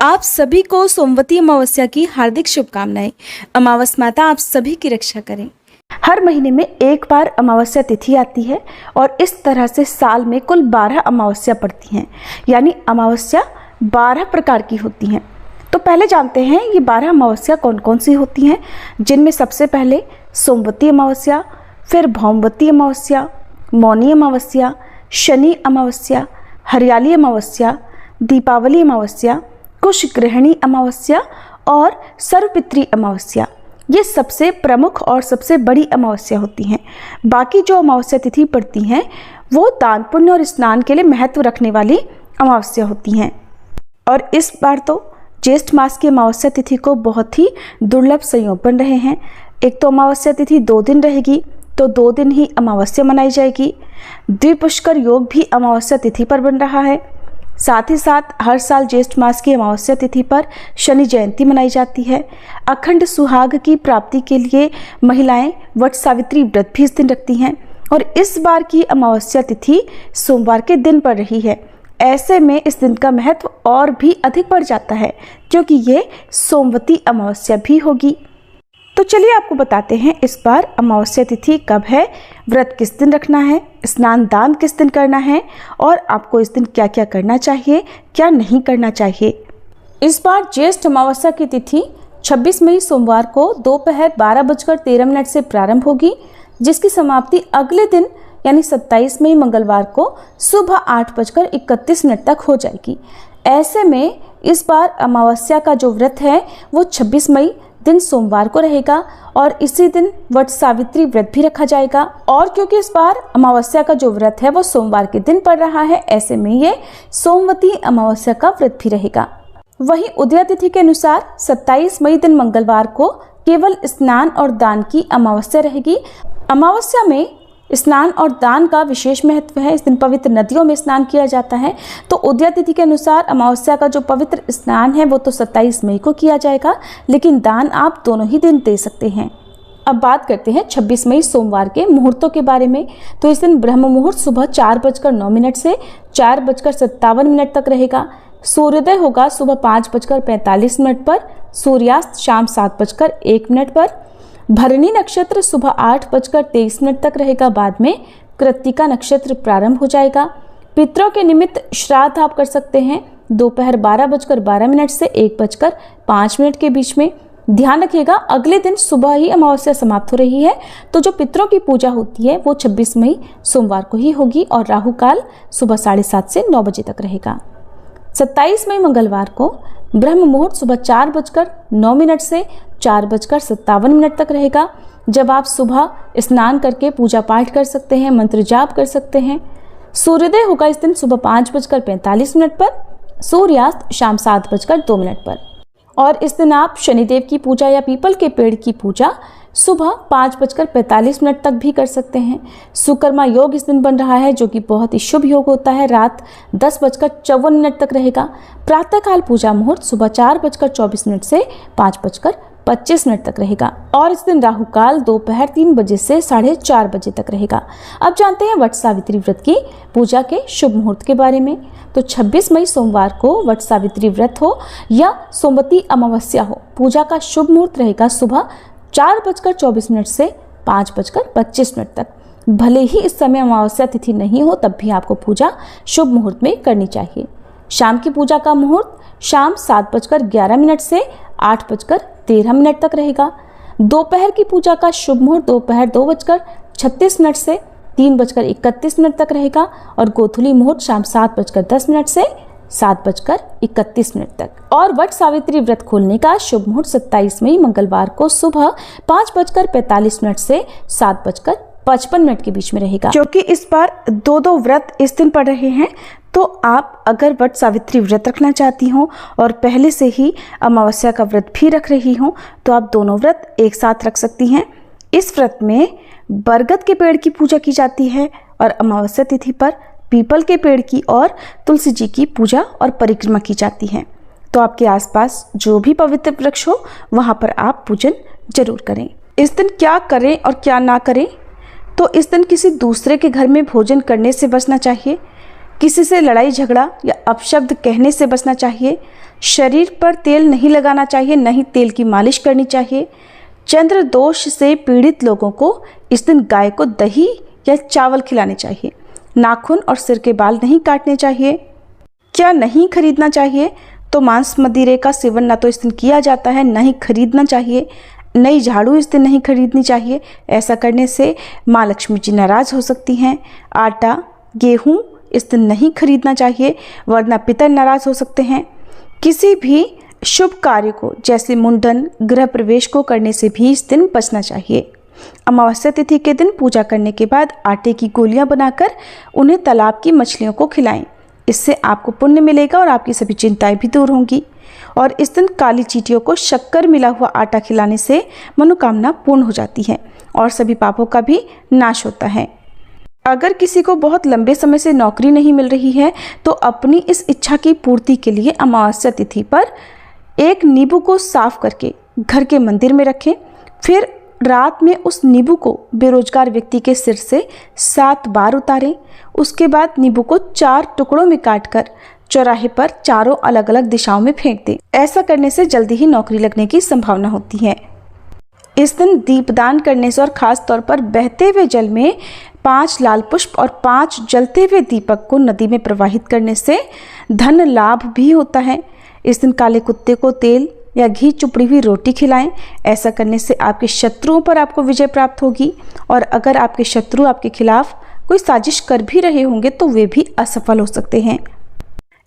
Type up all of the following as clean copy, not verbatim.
आप सभी को सोमवती अमावस्या की हार्दिक शुभकामनाएं। अमावस माता आप सभी की रक्षा करें। हर महीने में एक बार अमावस्या तिथि आती है और इस तरह से साल में कुल 12 अमावस्या पड़ती हैं, यानी अमावस्या 12 प्रकार की होती हैं। तो पहले जानते हैं ये 12 अमावस्या कौन कौन सी होती हैं, जिनमें सबसे पहले सोमवती अमावस्या, फिर भौमवती अमावस्या, मौनी अमावस्या, शनि अमावस्या, हरियाली अमावस्या, दीपावली अमावस्या, कुश ग्रहणी अमावस्या और सर्वपितृ अमावस्या। ये सबसे प्रमुख और सबसे बड़ी अमावस्या होती हैं। बाकी जो अमावस्या तिथि पड़ती हैं वो दान पुण्य और स्नान के लिए महत्व रखने वाली अमावस्या होती हैं। और इस बार तो ज्येष्ठ मास की अमावस्या तिथि को बहुत ही दुर्लभ संयोग बन रहे हैं। एक तो अमावस्या तिथि 2 दिन रहेगी, तो 2 दिन ही अमावस्या मनाई जाएगी। द्विपुष्कर योग भी अमावस्या तिथि पर बन रहा है। साथ ही साथ हर साल ज्येष्ठ मास की अमावस्या तिथि पर शनि जयंती मनाई जाती है। अखंड सुहाग की प्राप्ति के लिए महिलाएं वट सावित्री व्रत भी इस दिन रखती हैं। और इस बार की अमावस्या तिथि सोमवार के दिन पड़ रही है। ऐसे में इस दिन का महत्व और भी अधिक बढ़ जाता है, क्योंकि ये सोमवती अमावस्या भी होगी। तो चलिए आपको बताते हैं इस बार अमावस्या तिथि कब है, व्रत किस दिन रखना है, स्नान दान किस दिन करना है और आपको इस दिन क्या क्या करना चाहिए, क्या नहीं करना चाहिए। इस बार ज्येष्ठ अमावस्या की तिथि 26 मई सोमवार को दोपहर 12:13 से प्रारंभ होगी, जिसकी समाप्ति अगले दिन यानी 27 मई मंगलवार को सुबह 8:31 तक हो जाएगी। ऐसे में इस बार अमावस्या का जो व्रत है वो 26 मई दिन सोमवार को रहेगा और इसी दिन वट सावित्री व्रत भी रखा जाएगा। और क्योंकि इस बार अमावस्या का जो व्रत है वो सोमवार के दिन पड़ रहा है, ऐसे में ये सोमवती अमावस्या का व्रत भी रहेगा। वहीं उदय तिथि के अनुसार 27 मई दिन मंगलवार को केवल स्नान और दान की अमावस्या रहेगी। अमावस्या में स्नान और दान का विशेष महत्व है। इस दिन पवित्र नदियों में स्नान किया जाता है। तो उदय तिथि के अनुसार अमावस्या का जो पवित्र स्नान है वो तो 27 मई को किया जाएगा, लेकिन दान आप दोनों ही दिन दे सकते हैं। अब बात करते हैं 26 मई सोमवार के मुहूर्तों के बारे में। तो इस दिन ब्रह्म मुहूर्त सुबह 4:09 से 4:57 तक रहेगा। सूर्योदय होगा सुबह 5:45 पर, सूर्यास्त शाम 7:01 पर। भरणी नक्षत्र सुबह 8:23 तक रहेगा। बाद में कृत्तिका नक्षत्र प्रारंभ हो जाएगा। पितरों के निमित्त श्राद्ध आप कर सकते हैं दोपहर 12:12 से 1:05 के बीच में। ध्यान रखिएगा अगले दिन सुबह ही अमावस्या समाप्त हो रही है, तो जो पितरों की पूजा होती है वो 26 मई सोमवार को ही होगी और राहु काल सुबह 7:30 से 9 बजे तक रहेगा। 27 मई मंगलवार को ब्रह्म मुहूर्त सुबह 4:09 से 4:57 तक रहेगा, जब आप सुबह स्नान करके पूजा पाठ कर सकते हैं, मंत्र जाप कर सकते हैं। सूर्योदय होगा इस दिन सुबह 5:45 पर, सूर्यास्त शाम 7:02 पर। और इस दिन आप शनिदेव की पूजा या पीपल के पेड़ की पूजा सुबह 5:45 तक भी कर सकते हैं। सुकर्मा योग इस दिन बन रहा है, जो कि बहुत ही शुभ योग होता है। रात 10:54 तक रहेगा। प्रातःकाल पूजा मुहूर्त सुबह 4:24 से 5:25 तक रहेगा। और इस दिन राहु काल दोपहर 3 बजे से 4:30 बजे तक रहेगा। अब जानते हैं वट सावित्री व्रत की पूजा के शुभ मुहूर्त के बारे में। तो 26 मई सोमवार को वट सावित्री व्रत हो या सोमवती अमावस्या हो, पूजा का शुभ मुहूर्त रहेगा सुबह 4:24 से 5:25 तक। भले ही इस समय अमावस्या तिथि नहीं हो, तब भी आपको पूजा शुभ मुहूर्त में करनी चाहिए। शाम की पूजा का मुहूर्त शाम 7:11 से 8:13 तक रहेगा। दोपहर की पूजा का शुभ मुहूर्त दोपहर 2:36 से 3:31 तक रहेगा और गोधूली मुहूर्त शाम 7:10 से 7:31 तक। और वट सावित्री व्रत खोलने का शुभ मुहूर्त 27 मई मंगलवार को सुबह 5:45 से 7:55 के बीच में रहेगा। क्योंकि इस बार 2 व्रत इस दिन पड़ रहे हैं, तो आप अगर वट सावित्री व्रत रखना चाहती हो और पहले से ही अमावस्या का व्रत भी रख रही हो, तो आप दोनों व्रत एक साथ रख सकती हैं। इस व्रत में बरगद के पेड़ की पूजा की जाती है और अमावस्या तिथि पर पीपल के पेड़ की और तुलसी जी की पूजा और परिक्रमा की जाती है। तो आपके आसपास जो भी पवित्र वृक्ष हो वहां पर आप पूजन जरूर करें। इस दिन क्या करें और क्या ना करें, तो इस दिन किसी दूसरे के घर में भोजन करने से बचना चाहिए। किसी से लड़ाई झगड़ा या अपशब्द कहने से बचना चाहिए। शरीर पर तेल नहीं लगाना चाहिए, न ही तेल की मालिश करनी चाहिए। चंद्र दोष से पीड़ित लोगों को इस दिन गाय को दही या चावल खिलाने चाहिए। नाखून और सिर के बाल नहीं काटने चाहिए। क्या नहीं खरीदना चाहिए? तो मांस मदिरे का सेवन ना तो इस दिन किया जाता है, न ही खरीदना चाहिए। नई झाड़ू इस दिन नहीं खरीदनी चाहिए, ऐसा करने से माँ लक्ष्मी जी नाराज हो सकती हैं। आटा गेहूँ इस दिन नहीं खरीदना चाहिए, वरना पितर नाराज हो सकते हैं। किसी भी शुभ कार्य को जैसे मुंडन, गृह प्रवेश को करने से भी इस दिन बचना चाहिए। अमावस्या तिथि के दिन पूजा करने के बाद आटे की गोलियां बनाकर उन्हें तालाब की मछलियों को खिलाएं। इससे आपको पुण्य मिलेगा और आपकी सभी चिंताएं भी दूर होंगी। और इस दिन काली चींटियों को शक्कर मिला हुआ आटा खिलाने से मनोकामना पूर्ण हो जाती है और सभी पापों का भी नाश होता है। अगर किसी को बहुत लंबे समय से नौकरी नहीं मिल रही है तो अपनी इस इच्छा की पूर्ति के लिए अमावस्या तिथि पर एक नींबू को साफ करके घर के मंदिर में रखें। फिर रात में उस नींबू को बेरोजगार व्यक्ति के सिर से 7 बार उतारें। उसके बाद नींबू को 4 टुकड़ों में काटकर चौराहे पर चारों अलग अलग दिशाओं में फेंक दें। ऐसा करने से जल्दी ही नौकरी लगने की संभावना होती है। इस दिन दीपदान करने से और खास तौर पर बहते हुए जल में 5 लाल पुष्प और 5 जलते हुए दीपक को नदी में प्रवाहित करने से धन लाभ भी होता है। इस दिन काले कुत्ते को तेल या घी चुपड़ी हुई रोटी खिलाएं। ऐसा करने से आपके शत्रुओं पर आपको विजय प्राप्त होगी और अगर आपके शत्रु आपके खिलाफ कोई साजिश कर भी रहे होंगे तो वे भी असफल हो सकते हैं।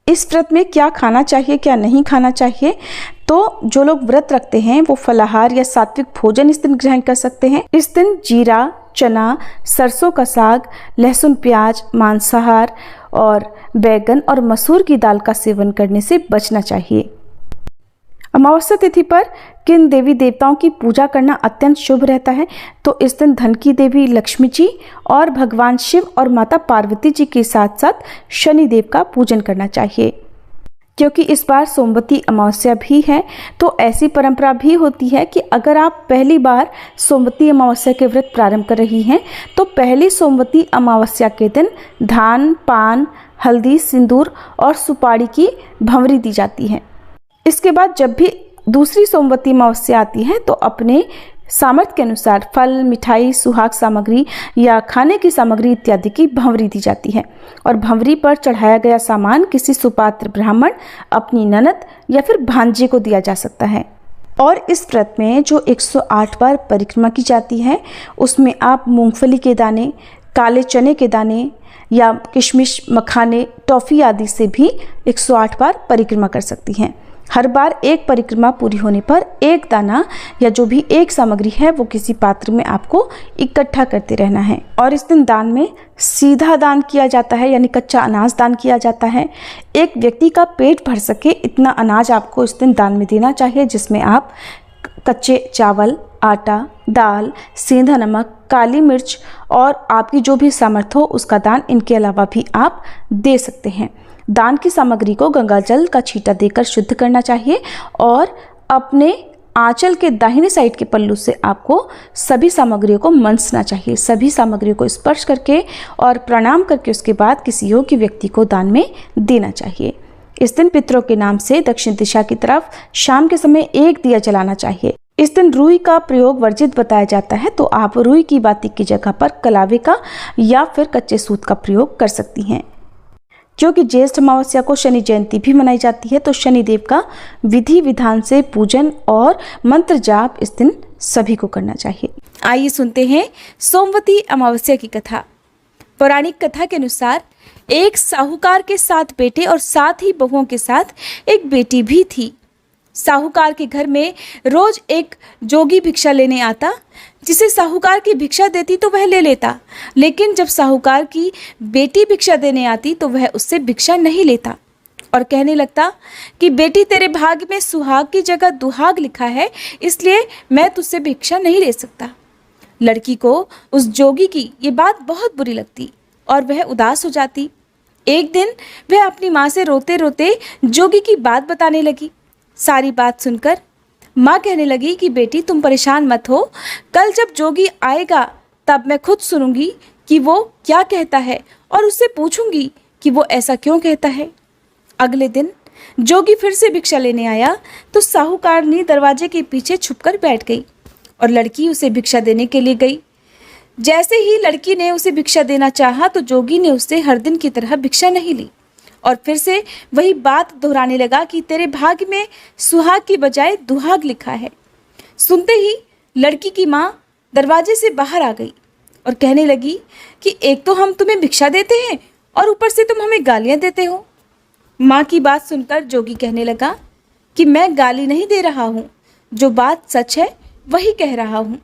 इस व्रत में क्या खाना चाहिए, क्या नहीं खाना चाहिए, तो जो लोग व्रत रखते हैं वो फलाहार या सात्विक भोजन इस दिन ग्रहण कर सकते हैं। इस दिन जीरा, चना, सरसों का साग, लहसुन, प्याज, मांसाहार और बैगन और मसूर की दाल का सेवन करने से बचना चाहिए। अमावस्या तिथि पर किन देवी देवताओं की पूजा करना अत्यंत शुभ रहता है? तो इस दिन धन की देवी लक्ष्मी जी और भगवान शिव और माता पार्वती जी के साथ साथ शनि देव का पूजन करना चाहिए। क्योंकि इस बार सोमवती अमावस्या भी है तो ऐसी परंपरा भी होती है कि अगर आप पहली बार सोमवती अमावस्या के व्रत प्रारंभ कर रही हैं तो पहली सोमवती अमावस्या के दिन धान, पान, हल्दी, सिंदूर और सुपारी की भंवरी दी जाती है। इसके बाद जब भी दूसरी सोमवती अमावस्या आती है तो अपने सामर्थ्य के अनुसार फल, मिठाई, सुहाग सामग्री या खाने की सामग्री इत्यादि की भंवरी दी जाती है और भंवरी पर चढ़ाया गया सामान किसी सुपात्र ब्राह्मण, अपनी ननद या फिर भांजे को दिया जा सकता है। और इस व्रत में जो 108 बार परिक्रमा की जाती है उसमें आप मूंगफली के दाने, काले चने के दाने या किशमिश, मखाने, टॉफ़ी आदि से भी 108 बार परिक्रमा कर सकती हैं। हर बार एक परिक्रमा पूरी होने पर एक दाना या जो भी एक सामग्री है वो किसी पात्र में आपको इकट्ठा करते रहना है। और इस दिन दान में सीधा दान किया जाता है, यानी कच्चा अनाज दान किया जाता है। एक व्यक्ति का पेट भर सके इतना अनाज आपको इस दिन दान में देना चाहिए, जिसमें आप कच्चे चावल, आटा, दाल, सेंधा नमक, काली मिर्च और आपकी जो भी सामर्थ्य हो उसका दान इनके अलावा भी आप दे सकते हैं। दान की सामग्री को गंगाजल का छींटा देकर शुद्ध करना चाहिए और अपने आंचल के दाहिने साइड के पल्लू से आपको सभी सामग्रियों को मंसना चाहिए। सभी सामग्रियों को स्पर्श करके और प्रणाम करके उसके बाद किसी योग्य व्यक्ति को दान में देना चाहिए। इस दिन पितरों के नाम से दक्षिण दिशा की तरफ शाम के समय एक दिया जलाना चाहिए। इस दिन रुई का प्रयोग वर्जित बताया जाता है तो आप रुई की बाती की जगह पर कलावे का या फिर कच्चे सूत का प्रयोग कर सकती हैं। क्योंकि ज्येष्ठ अमावस्या को शनि जयंती भी मनाई जाती है तो शनि देव का विधि विधान से पूजन और मंत्र जाप इस दिन सभी को करना चाहिए। आइए सुनते हैं सोमवती अमावस्या की कथा। पौराणिक कथा के अनुसार एक साहूकार के 7 बेटे और 7 ही बहुओं के साथ एक बेटी भी थी। साहूकार के घर में रोज एक जोगी भिक्षा लेने आता, जिसे साहूकार की भिक्षा देती तो वह ले लेता, लेकिन जब साहूकार की बेटी भिक्षा देने आती तो वह उससे भिक्षा नहीं लेता और कहने लगता कि बेटी तेरे भाग्य में सुहाग की जगह दुहाग लिखा है, इसलिए मैं तुझसे भिक्षा नहीं ले सकता। लड़की को उस जोगी की ये बात बहुत बुरी लगती और वह उदास हो जाती। एक दिन वह अपनी माँ से रोते रोते जोगी की बात बताने लगी। सारी बात सुनकर माँ कहने लगी कि बेटी तुम परेशान मत हो, कल जब जोगी आएगा तब मैं खुद सुनूंगी कि वो क्या कहता है और उससे पूछूंगी कि वो ऐसा क्यों कहता है। अगले दिन जोगी फिर से भिक्षा लेने आया तो साहूकारनी दरवाजे के पीछे छुपकर बैठ गई और लड़की उसे भिक्षा देने के लिए गई। जैसे ही लड़की ने उसे भिक्षा देना चाहा तो जोगी ने उससे हर दिन की तरह भिक्षा नहीं ली और फिर से वही बात दोहराने लगा कि तेरे भाग्य में सुहाग की बजाय दुहाग लिखा है। सुनते ही लड़की की माँ दरवाजे से बाहर आ गई और कहने लगी कि एक तो हम तुम्हें भिक्षा देते हैं और ऊपर से तुम हमें गालियाँ देते हो। माँ की बात सुनकर जोगी कहने लगा कि मैं गाली नहीं दे रहा हूँ, जो बात सच है वही कह रहा हूँ।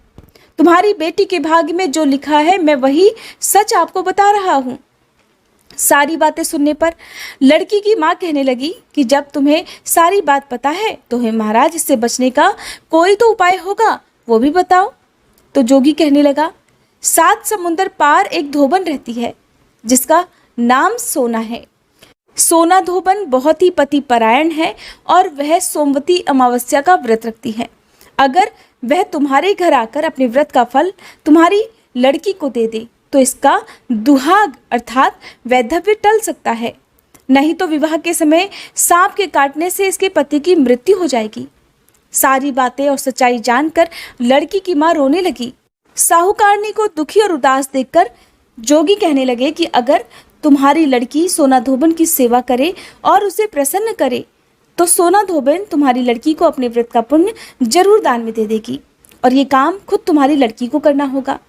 तुम्हारी बेटी के भाग्य में जो लिखा है मैं वही सच आपको बता रहा हूँ। सारी बातें सुनने पर लड़की की माँ कहने लगी कि जब तुम्हें सारी बात पता है तो हे महाराज, इससे बचने का कोई तो उपाय होगा, वो भी बताओ। तो जोगी कहने लगा, 7 समुंदर पार एक धोबन रहती है जिसका नाम सोना है। सोना धोबन बहुत ही पति परायण है और वह सोमवती अमावस्या का व्रत रखती है। अगर वह तुम्हारे घर आकर अपने व्रत का फल तुम्हारी लड़की को दे दे तो इसका दुहाग अर्थात वैधव्य टल सकता है, नहीं तो विवाह के समय सांप के काटने से इसके पति की मृत्यु हो जाएगी। सारी बातें और सच्चाई जानकर लड़की की माँ रोने लगी। साहूकारनी को दुखी और उदास देखकर जोगी कहने लगे कि अगर तुम्हारी लड़की सोना धोबन की सेवा करे और उसे प्रसन्न करे तो सोना धोबन तुम्हारी लड़की को अपने व्रत का पुण्य जरूर दान में दे देगी और ये काम खुद तुम्हारी लड़की को करना होगा।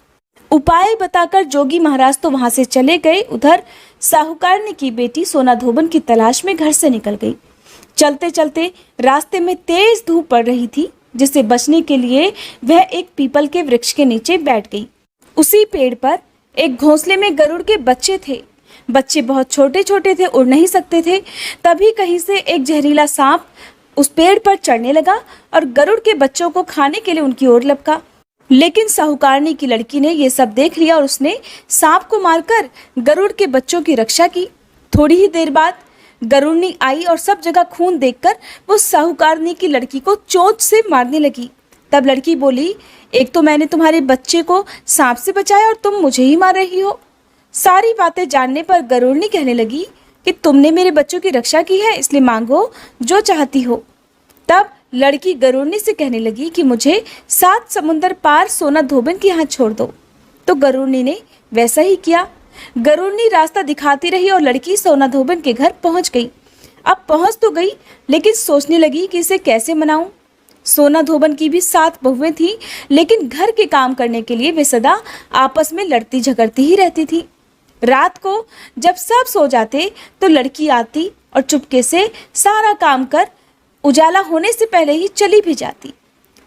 उपाय बताकर जोगी महाराज तो वहां से चले गए। उधर साहूकारनी की बेटी सोना धोबन की तलाश में घर से निकल गई। चलते चलते रास्ते में तेज धूप पड़ रही थी, जिससे बचने के लिए वह एक पीपल के वृक्ष के नीचे बैठ गई। उसी पेड़ पर एक घोंसले में गरुड़ के बच्चे थे। बच्चे बहुत छोटे छोटे थे, उड़ नहीं सकते थे। तभी कहीं से एक जहरीला सांप उस पेड़ पर चढ़ने लगा और गरुड़ के बच्चों को खाने के लिए उनकी ओर लपका। लेकिन साहूकारनी की लड़की ने यह सब देख लिया और उसने सांप को मारकर गरुड़ के बच्चों की रक्षा की। थोड़ी ही देर बाद गरुड़नी आई और सब जगह खून देखकर वो साहूकारनी की लड़की को चोंच से मारने लगी। तब लड़की बोली, एक तो मैंने तुम्हारे बच्चे को सांप से बचाया और तुम मुझे ही मार रही हो। सारी बातें जानने पर गरुड़नी कहने लगी कि तुमने मेरे बच्चों की रक्षा की है, इसलिए मांगो जो चाहती हो। तब लड़की गरुड़नी से कहने लगी कि मुझे 7 समुंदर पार सोना धोबन के यहाँ छोड़ दो। तो गरुड़नी ने वैसा ही किया। गरुड़नी रास्ता दिखाती रही और लड़की सोना धोबन के घर पहुंच गई। अब पहुंच तो गई, लेकिन सोचने लगी कि इसे कैसे मनाऊं। सोना धोबन की भी 7 बहुएं थीं, लेकिन घर के काम करने के लिए वे सदा आपस में लड़ती झगड़ती ही रहती थी। रात को जब सब सो जाते तो लड़की आती और चुपके से सारा काम कर उजाला होने से पहले ही चली भी जाती।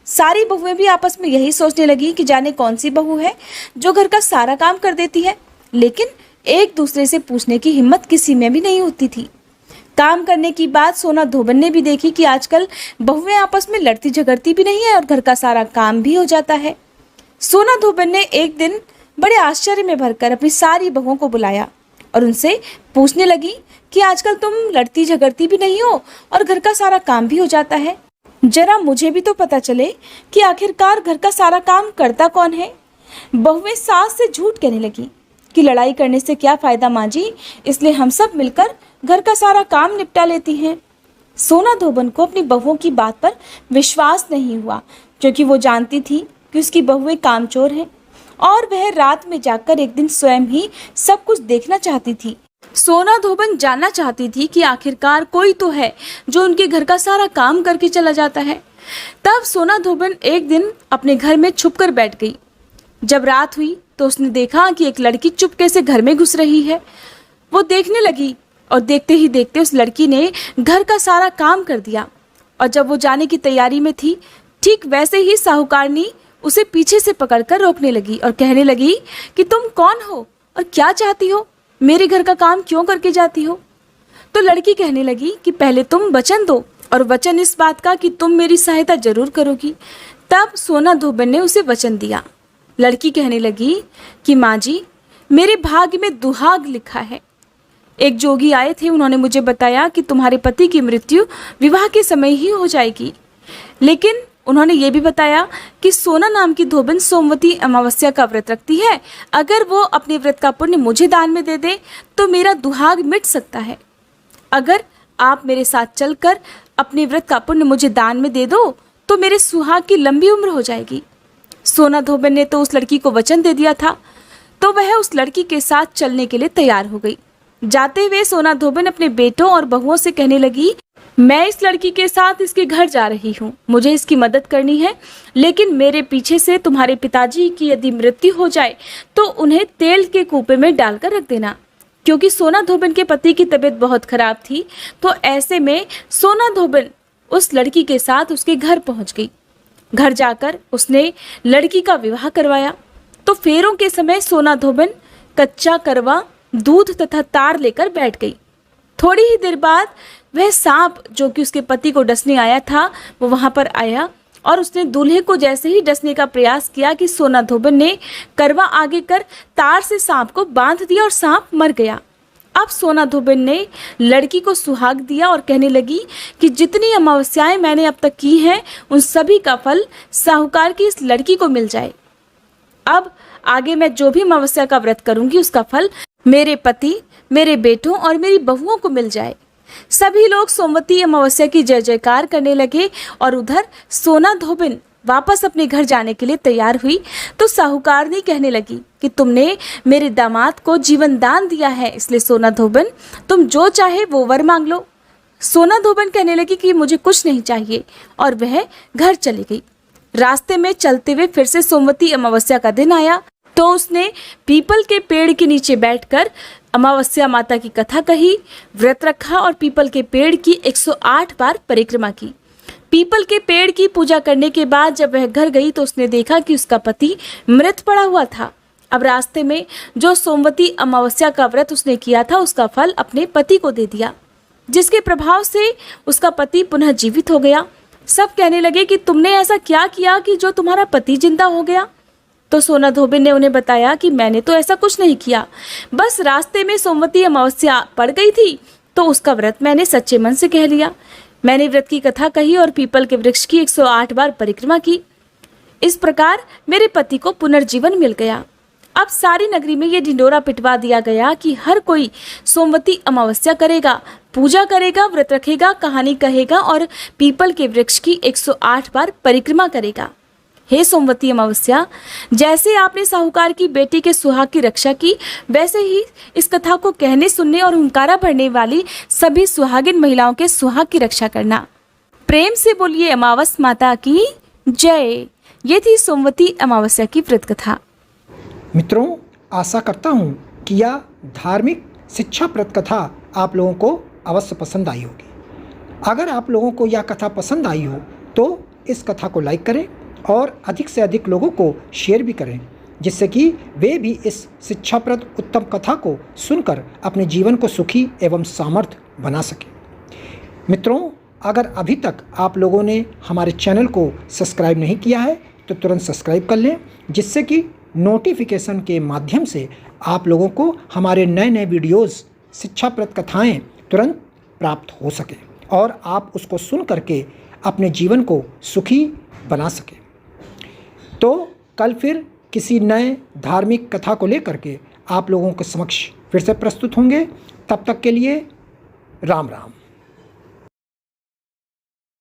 सारी बहुएं भी आपस में यही सोचने लगी कि जाने कौन सी बहू है जो घर का सारा काम कर देती है, लेकिन एक दूसरे से पूछने की हिम्मत किसी में भी नहीं होती थी। काम करने की बात सोना धोबन ने भी देखी कि आजकल बहुएं आपस में लड़ती झगड़ती भी नहीं है और घर का सारा काम भी हो जाता है। सोना धोबन ने एक दिन बड़े आश्चर्य में भरकर अपनी सारी बहुओं को बुलाया और उनसे पूछने लगी कि आजकल तुम लड़ती झगड़ती भी नहीं हो और घर का सारा काम भी हो जाता है। जरा मुझे भी तो पता चले कि आखिरकार घर का सारा काम करता कौन है। बहुएं सास से झूठ कहने लगी कि लड़ाई करने से क्या फायदा माँ जी, इसलिए हम सब मिलकर घर का सारा काम निपटा लेती हैं। सोना धोबन को अपनी बहुओं की बात पर विश्वास नहीं हुआ, क्योंकि वो जानती थी कि उसकी बहुएं कामचोर हैं और वह रात में जाकर एक दिन स्वयं ही सब कुछ देखना चाहती थी। सोना धोबन जानना चाहती थी कि आखिरकार कोई तो है जो उनके घर का सारा काम करके चला जाता है। तब सोना धोबन एक दिन अपने घर में छुपकर बैठ गई। जब रात हुई तो उसने देखा कि एक लड़की चुपके से घर में घुस रही है। वो देखने लगी और देखते ही देखते उस लड़की ने घर का सारा काम कर दिया। और जब वो जाने की तैयारी में थी, ठीक वैसे ही साहूकारनी उसे पीछे से पकड़कर रोकने लगी और कहने लगी कि तुम कौन हो और क्या चाहती हो, मेरे घर का काम क्यों करके जाती हो। तो लड़की कहने लगी कि पहले तुम वचन दो, और वचन इस बात का कि तुम मेरी सहायता जरूर करोगी। तब सोना धोबन ने उसे वचन दिया। लड़की कहने लगी कि माँ जी, मेरे भाग्य में दुहाग लिखा है। एक जोगी आए थे, उन्होंने मुझे बताया कि तुम्हारे पति की मृत्यु विवाह के समय ही हो जाएगी, लेकिन उन्होंने ये भी बताया कि सोना नाम की धोबन सोमवती अमावस्या का व्रत रखती है। अगर वो अपने व्रत का पुण्य मुझे दान में दे दे तो मेरा दुहाग मिट सकता है। अगर आप मेरे साथ चलकर अपने व्रत का पुण्य मुझे दान में दे दो तो मेरे सुहाग की लंबी उम्र हो जाएगी। सोना धोबन ने तो उस लड़की को वचन दे दिया था, तो वह उस लड़की के साथ चलने के लिए तैयार हो गई। जाते हुए सोना धोबन अपने बेटों और बहुओं से कहने लगी, मैं इस लड़की के साथ इसके घर जा रही हूँ, मुझे इसकी मदद करनी है, लेकिन मेरे पीछे से तुम्हारे पिताजी की यदि मृत्यु हो जाए तो उन्हें तेल के कूपे में डालकर रख देना। क्योंकि सोना धोबन के पति की तबीयत बहुत खराब थी, तो ऐसे में सोना धोबन उस लड़की के साथ उसके घर पहुंच गई। घर जाकर उसने लड़की का विवाह करवाया। तो फेरों के समय सोना धोबन कच्चा करवा, दूध तथा तार लेकर बैठ गई। थोड़ी ही देर बाद वह सांप जो कि उसके पति को डसने आया था वो वहां पर आया और उसने दूल्हे को जैसे ही डसने का प्रयास किया कि सोना धोबन ने करवा आगे कर तार से सांप को बांध दिया और सांप मर गया। अब सोना धोबन ने लड़की को सुहाग दिया और कहने लगी कि जितनी अमावस्याएं मैंने अब तक की हैं उन सभी का फल साहूकार की इस लड़की को मिल जाए। अब आगे मैं जो भी अमावस्या का व्रत करूंगी उसका फल मेरे पति, मेरे बेटों और मेरी बहुओं को मिल जाए। सभी लोग सोमवती अमावस्या की जय जयकार करने लगे और उधर सोना धोबन वापस अपने घर जाने के लिए तैयार हुई तो साहूकारनी कहने लगी कि तुमने मेरे दामाद को जीवन दान दिया है, इसलिए सोना धोबन तुम जो चाहे वो वर मांग लो। सोना धोबन कहने लगी कि मुझे कुछ नहीं चाहिए और वह घर चली गई। रास्ते में चलते हुए फिर से सोमवती अमावस्या का दिन आया तो उसने पीपल के पेड़ के नीचे बैठकर अमावस्या माता की कथा कही, व्रत रखा और पीपल के पेड़ की 108 बार परिक्रमा की। पीपल के पेड़ की पूजा करने के बाद जब वह घर गई तो उसने देखा कि उसका पति मृत पड़ा हुआ था। अब रास्ते में जो सोमवती अमावस्या का व्रत उसने किया था उसका फल अपने पति को दे दिया, जिसके प्रभाव से उसका पति पुनः जीवित हो गया। सब कहने लगे कि तुमने ऐसा क्या किया कि जो तुम्हारा पति जिंदा हो गया। तो सोना धोबन ने उन्हें बताया कि मैंने तो ऐसा कुछ नहीं किया, बस रास्ते में सोमवती अमावस्या पड़ गई थी तो उसका व्रत मैंने सच्चे मन से कह लिया। मैंने व्रत की कथा कही और पीपल के वृक्ष की 108 बार परिक्रमा की। इस प्रकार मेरे पति को पुनर्जीवन मिल गया। अब सारी नगरी में ये ढिंडोरा पिटवा दिया गया कि हर कोई सोमवती अमावस्या करेगा, पूजा करेगा, व्रत रखेगा, कहानी कहेगा और पीपल के वृक्ष की 108 बार परिक्रमा करेगा। हे सोमवती अमावस्या, जैसे आपने साहूकार की बेटी के सुहाग की रक्षा की, वैसे ही इस कथा को कहने, सुनने और हुंकारा भरने वाली सभी सुहागिन महिलाओं के सुहाग की रक्षा करना। प्रेम से बोलिए अमावस माता की जय। ये थी सोमवती अमावस्या की व्रत कथा। मित्रों, आशा करता हूँ कि यह धार्मिक शिक्षाप्रद कथा आप लोगों को अवश्य पसंद आई होगी। अगर आप लोगों को यह कथा पसंद आई हो तो इस कथा को लाइक करें और अधिक से अधिक लोगों को शेयर भी करें, जिससे कि वे भी इस शिक्षाप्रद उत्तम कथा को सुनकर अपने जीवन को सुखी एवं सामर्थ्य बना सकें। मित्रों, अगर अभी तक आप लोगों ने हमारे चैनल को सब्सक्राइब नहीं किया है तो तुरंत सब्सक्राइब कर लें, जिससे कि नोटिफिकेशन के माध्यम से आप लोगों को हमारे नए नए वीडियोज़, शिक्षाप्रद कथाएँ तुरंत प्राप्त हो सके और आप उसको सुन करके अपने जीवन को सुखी बना सकें। तो कल फिर किसी नए धार्मिक कथा को लेकर के आप लोगों के समक्ष फिर से प्रस्तुत होंगे। तब तक के लिए राम राम।